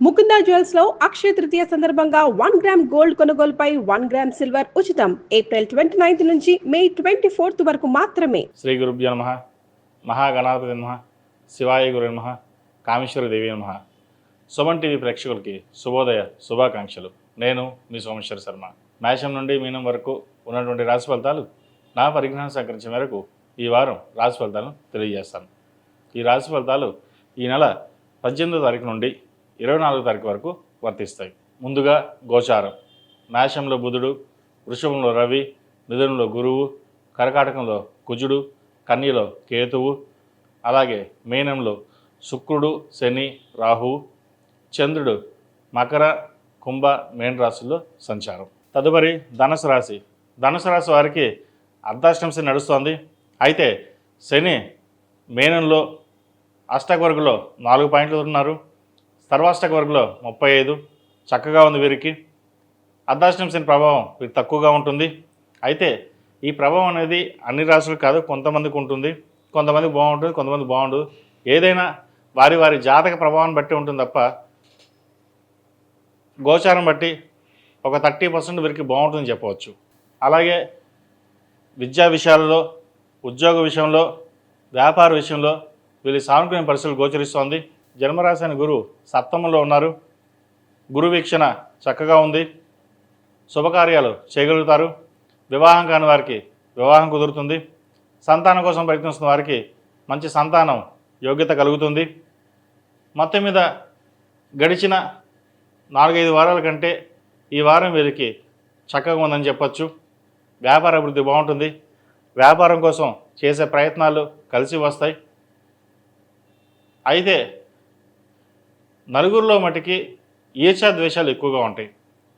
Mukunda jewels లో అక్షయ తృతీయ సందర్భంగా 1 gram gold కొనుగోలుపై 1 గ్రామ్ సిల్వర్ ఉచితం. ఏప్రిల్ 29 నుంచి మే 24 వరకు మాత్రమే. శ్రీ గురుభ్యో నమ. మహాగణాధిపతి నమ. శివాయ గురు నమ. కామేశ్వరి దేవి నమ. సుమన్ టీవీ ప్రేక్షకులకి శుభోదయ శుభాకాంక్షలు. నేను మీ సోమేశ్వర శర్మ. మేషం నుండి మీనం వరకు ఉన్నటువంటి రాశి ఫలితాలు నా పరిజ్ఞానం సేకరించిన మేరకు ఈ వారం రాశి ఫలితాలను తెలియజేస్తాను. ఈ రాశి ఫలితాలు ఈ నెల 18వ తారీఖు నుండి 24వ తారీఖు వరకు వర్తిస్తాయి. ముందుగా గోచారం. మేషంలో బుధుడు, వృషభంలో రవి, మిథునంలో గురువు, కర్కాటకంలో కుజుడు, కన్యలో కేతువు, అలాగే మీనంలో శుక్రుడు, శని, రాహువు, చంద్రుడు మకర, కుంభ, మీన రాశుల్లో సంచారం. తదుపరి ధనుసు రాశి. ధనుసు రాశి వారికి అర్ధాష్టమ శని నడుస్తోంది. అయితే శని మీనంలో అష్టక వర్గంలో 4 పాయింట్లు ఉన్నారు. సర్వాష్టక వర్గంలో 35 చక్కగా ఉంది వీరికి. అర్ధాష్టమ శని ప్రభావం వీరికి తక్కువగా ఉంటుంది. అయితే ఈ ప్రభావం అనేది అన్ని రాశులకు కాదు, కొంతమందికి ఉంటుంది. కొంతమందికి బాగుంటుంది, కొంతమంది బాగుండదు. ఏదైనా వారి వారి జాతక ప్రభావాన్ని బట్టి ఉంటుంది తప్ప గోచారం బట్టి ఒక 30% వీరికి బాగుంటుందని చెప్పవచ్చు. అలాగే విద్యా విషయాలలో, ఉద్యోగ విషయంలో, వ్యాపార విషయంలో వీళ్ళ సానుకూల పరిస్థితులు గోచరిస్తోంది. జన్మరాశి అని గురువు సప్తమంలో ఉన్నారు. గురు వీక్షణ చక్కగా ఉంది. శుభకార్యాలు చేయగలుగుతారు. వివాహం కాని వారికి వివాహం కుదురుతుంది. సంతానం కోసం ప్రయత్నిస్తున్న వారికి మంచి సంతానం యోగ్యత కలుగుతుంది. మొత్తం మీద గడిచిన 4-5 వారాల కంటే ఈ వారం వీరికి చక్కగా ఉందని చెప్పచ్చు. వ్యాపార అభివృద్ధి బాగుంటుంది. వ్యాపారం కోసం చేసే ప్రయత్నాలు కలిసి వస్తాయి. అయితే నలుగురిలో మటుకి ఈర్ష్యాద్వేషాలు ఎక్కువగా ఉంటాయి.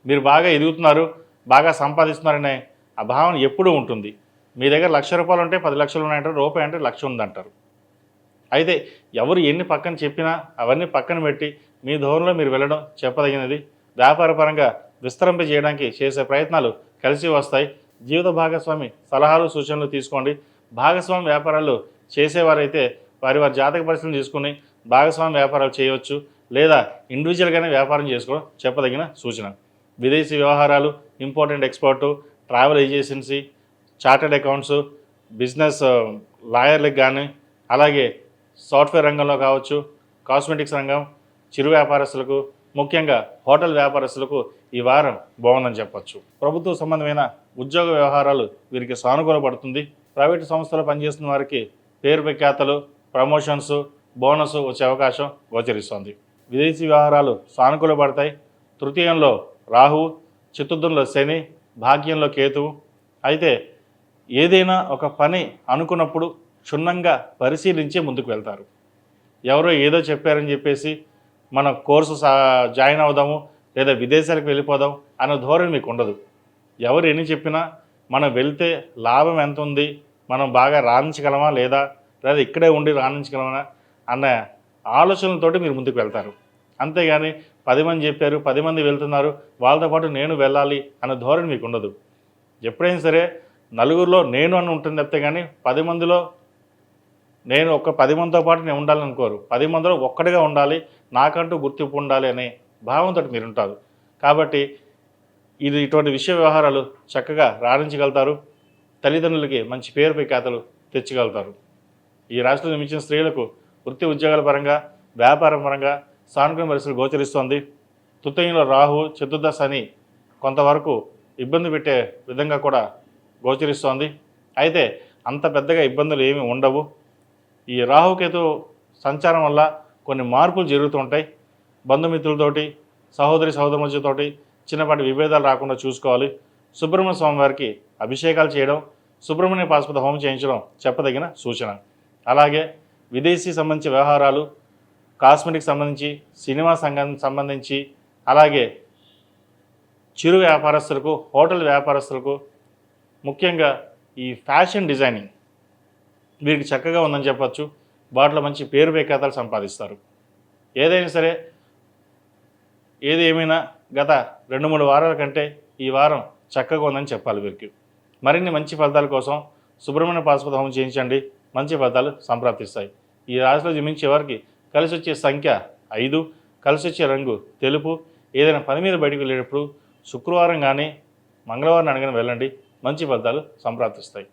మీరు బాగా ఎదుగుతున్నారు, బాగా సంపాదిస్తున్నారనే ఆ భావన ఎప్పుడూ ఉంటుంది. మీ దగ్గర ₹1,00,000 ఉంటే 10 లక్షలు ఉన్నాయంటారు, రూపాయి అంటే 1,00,000 ఉందంటారు. అయితే ఎవరు ఎన్ని పక్కన చెప్పినా అవన్నీ పక్కన పెట్టి మీ ధోరణిలో మీరు వెళ్ళడం చెప్పదగినది. వ్యాపారపరంగా విస్తరింపజేయడానికి చేసే ప్రయత్నాలు కలిసి వస్తాయి. జీవిత భాగస్వామి సలహాలు సూచనలు తీసుకోండి. భాగస్వామి వ్యాపారాలు చేసేవారైతే వారి వారి జాతక పరిస్థితులను తీసుకుని భాగస్వామి వ్యాపారాలు చేయవచ్చు, లేదా ఇండివిజువల్గానే వ్యాపారం చేసుకోవడం చెప్పదగిన సూచన. విదేశీ వ్యవహారాలు, important export, travel agency, chartered accounts, business లాయర్లకు కానీ, అలాగే సాఫ్ట్వేర్ రంగంలో కావచ్చు, కాస్మెటిక్స్ రంగం, చిరు వ్యాపారస్తులకు, ముఖ్యంగా హోటల్ వ్యాపారస్తులకు ఈ వారం బాగుందని చెప్పచ్చు. ప్రభుత్వ సంబంధమైన ఉద్యోగ వ్యవహారాలు వీరికి సానుకూలపడుతుంది. ప్రైవేటు సంస్థలో పనిచేస్తున్న వారికి పేరు ప్రఖ్యాతలు, ప్రమోషన్స్, బోనస్ వచ్చే అవకాశం గోచరిస్తోంది. విదేశీ వ్యవహారాలు సానుకూలపడతాయి. తృతీయంలో రాహువు, చతుర్థంలో శని, భాగ్యంలో కేతువు. అయితే ఏదైనా ఒక పని అనుకున్నప్పుడు క్షుణ్ణంగా పరిశీలించి ముందుకు వెళ్తారు. ఎవరో ఏదో చెప్పారని చెప్పేసి మన కోర్సు జాయిన్ అవుదాము, లేదా విదేశాలకు వెళ్ళిపోదాం అన్న ధోరణి మీకు ఉండదు. ఎవరు ఎన్ని చెప్పినా మనం వెళ్తే లాభం ఎంత ఉంది, మనం బాగా రాణించగలమా లేదా ఇక్కడే ఉండి రాణించగలమా అన్న ఆలోచనలతోటి మీరు ముందుకు వెళ్తారు. అంతేగాని 10 మంది చెప్పారు, 10 మంది వెళ్తున్నారు, వాళ్ళతో పాటు నేను వెళ్ళాలి అన్న ధోరణి మీకు ఉండదు. ఎప్పుడైనా సరే నలుగురిలో నేను అని ఉంటుంది తప్పితే కానీ 10 మందిలో నేను ఒక 10 మందితో పాటు నేను ఉండాలనుకోరు. 10 మందిలో ఒక్కడిగా ఉండాలి, నాకంటూ గుర్తింపు ఉండాలి అనే భావంతో మీరు ఉంటారు. కాబట్టి ఇటువంటి విషయ వ్యవహారాలు చక్కగా రాణించగలుగుతారు. తల్లిదండ్రులకి మంచి పేరు ప్రఖ్యాతలు తెచ్చగలుగుతారు. ఈ రాశిలో జన్మించిన స్త్రీలకు వృత్తి ఉద్యోగాల పరంగా, వ్యాపారం పరంగా సానుకూల పరిస్థితులు గోచరిస్తోంది. తృతీయంలో రాహు, చతుర్థ శని కొంతవరకు ఇబ్బంది పెట్టే విధంగా కూడా గోచరిస్తోంది. అయితే అంత పెద్దగా ఇబ్బందులు ఏమీ ఉండవు. ఈ రాహుకేతు సంచారం వల్ల కొన్ని మార్పులు జరుగుతూ ఉంటాయి. బంధుమిత్రులతోటి, సహోదరి సహోదరులతోటి చిన్నపాటి విభేదాలు రాకుండా చూసుకోవాలి. సుబ్రహ్మణ్య స్వామి వారికి అభిషేకాలు చేయడం, సుబ్రహ్మణ్య పాశుపత హోమం చేయించడం చెప్పదగిన సూచన. అలాగే విదేశీ సంబంధించిన వ్యవహారాలు, కాస్మెటిక్స్ సంబంధించి, సినిమా సంబంధించి, అలాగే చిరు వ్యాపారస్తులకు, హోటల్ వ్యాపారస్తులకు, ముఖ్యంగా ఈ ఫ్యాషన్ డిజైనింగ్ వీరికి చక్కగా ఉందని చెప్పచ్చు. వాటిలో మంచి పేరు ప్రఖ్యాతలు సంపాదిస్తారు. ఏదైనా సరే ఏది ఏమైనా గత 2-3 వారాల కంటే ఈ వారం చక్కగా ఉందని చెప్పాలి వీరికి. మరిన్ని మంచి ఫలితాల కోసం సుబ్రహ్మణ్య పాశుపత హోమం చేయించండి, మంచి ఫలితాలు సంప్రాప్తిస్తాయి. ఈ రాశిలో జన్మించే వారికి కలిసి వచ్చే సంఖ్య 5, కలిసి వచ్చే రంగు తెలుపు. ఏదైనా పని మీద బయటకు వెళ్ళేటప్పుడు శుక్రవారం కానీ మంగళవారం అనగానే వెళ్ళండి, మంచి ఫలితాలు సంప్రాప్తిస్తాయి.